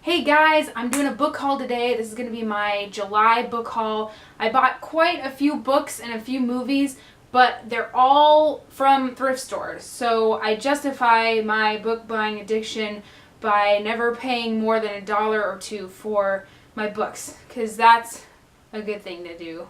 Hey guys, I'm doing a book haul today. This is going to be my July book haul. I bought quite a few books and a few movies, but they're all from thrift stores. So I justify my book buying addiction by never paying more than $1 or $2 for my books, because that's a good thing to do.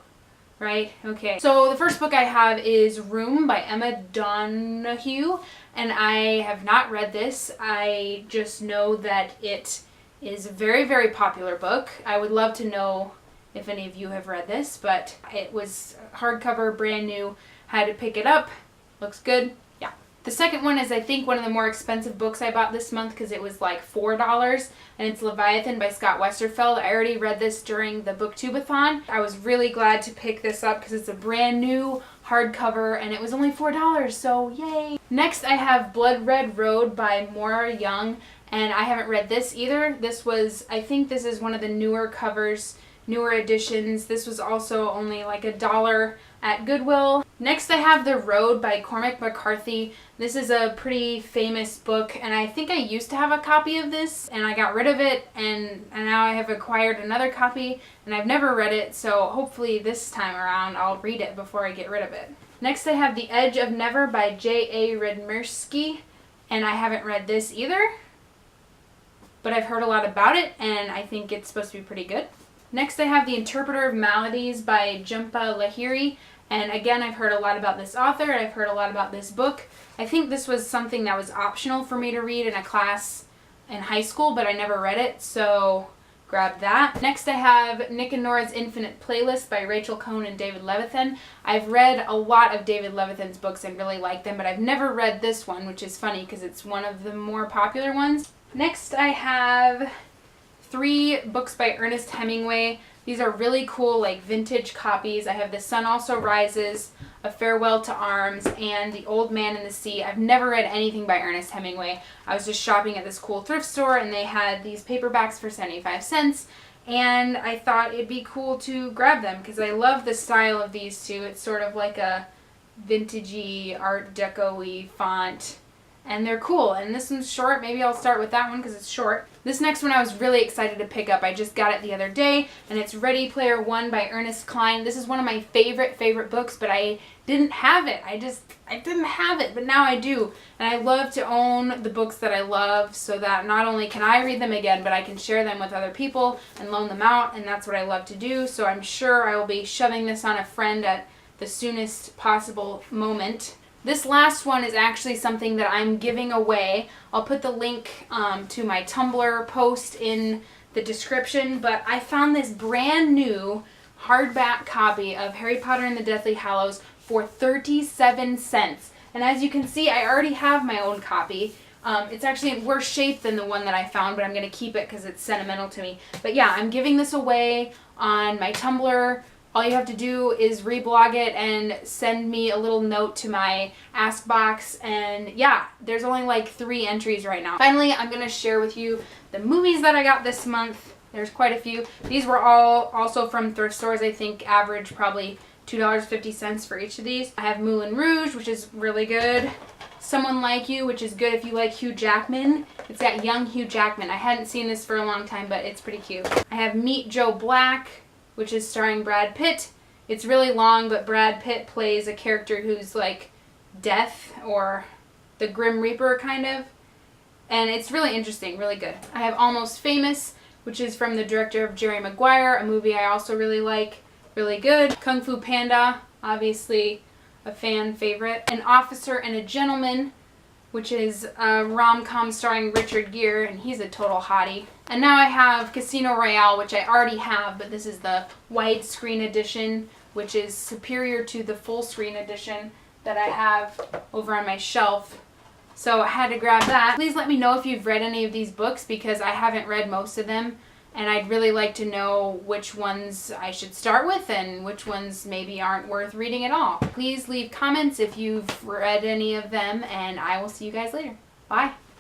Right? Okay. So the first book I have is Room by Emma Donoghue, and I have not read this. I just know that it is a very, very popular book. I would love to know if any of you have read this, but it was hardcover, brand new. Had to pick it up. Looks good. Yeah. The second one is, I think, one of the more expensive books I bought this month because it was like $4, and it's Leviathan by Scott Westerfeld. I already read this during the BookTubeathon. I was really glad to pick this up because it's a brand new hardcover and it was only $4, so yay! Next I have Blood Red Road by Moira Young, and I haven't read this either. This was, I think this is one of the newer covers, newer editions. This was also only like $1 at Goodwill. Next I have The Road by Cormac McCarthy. This is a pretty famous book, and I think I used to have a copy of this and I got rid of it, and now I have acquired another copy and I've never read it, so hopefully this time around I'll read it before I get rid of it. Next I have The Edge of Never by J.A. Redmerski, and I haven't read this either, but I've heard a lot about it and I think it's supposed to be pretty good. Next I have The Interpreter of Maladies by Jhumpa Lahiri, and again I've heard a lot about this author and I've heard a lot about this book. I think this was something that was optional for me to read in a class in high school, but I never read it, so grab that. Next I have Nick and Nora's Infinite Playlist by Rachel Cohn and David Leviathan. I've read a lot of David Leviathan's books and really like them, but I've never read this one, which is funny because it's one of the more popular ones. Next I have 3 books by Ernest Hemingway. These are really cool, like vintage copies. I have The Sun Also Rises, A Farewell to Arms, and The Old Man in the Sea. I've never read anything by Ernest Hemingway. I was just shopping at this cool thrift store and they had these paperbacks for 75 cents. And I thought it'd be cool to grab them because I love the style of these two. It's sort of like a vintagey, art deco-y font. And they're cool. And this one's short. Maybe I'll start with that one because it's short. This next one I was really excited to pick up. I just got it the other day, and it's Ready Player One by Ernest Cline. This is one of my favorite books, but I didn't have it. I didn't have it, but now I do. And I love to own the books that I love so that not only can I read them again, but I can share them with other people and loan them out, and that's what I love to do. So I'm sure I will be shoving this on a friend at the soonest possible moment. This last one is actually something that I'm giving away. I'll put the link to my Tumblr post in the description, but I found this brand new hardback copy of Harry Potter and the Deathly Hallows for 37 cents. And as you can see, I already have my own copy. It's actually in worse shape than the one that I found, but I'm going to keep it because it's sentimental to me. But yeah, I'm giving this away on my Tumblr. All you have to do is reblog it and send me a little note to my ask box, and yeah, there's only like 3 entries right now. Finally, I'm going to share with you the movies that I got this month. There's quite a few. These were all also from thrift stores. I think average probably $2.50 for each of these. I have Moulin Rouge, which is really good. Someone Like You, which is good if you like Hugh Jackman. It's got young Hugh Jackman. I hadn't seen this for a long time, but it's pretty cute. I have Meet Joe Black, which is starring Brad Pitt. It's really long, but Brad Pitt plays a character who's like death or the Grim Reaper kind of. And it's really interesting, really good. I have Almost Famous, which is from the director of Jerry Maguire, a movie I also really like, really good. Kung Fu Panda, obviously a fan favorite. An Officer and a Gentleman, which is a rom-com starring Richard Gere, and he's a total hottie. And now I have Casino Royale, which I already have, but this is the widescreen edition, which is superior to the full screen edition that I have over on my shelf. So I had to grab that. Please let me know if you've read any of these books because I haven't read most of them, and I'd really like to know which ones I should start with and which ones maybe aren't worth reading at all. Please leave comments if you've read any of them, and I will see you guys later. Bye.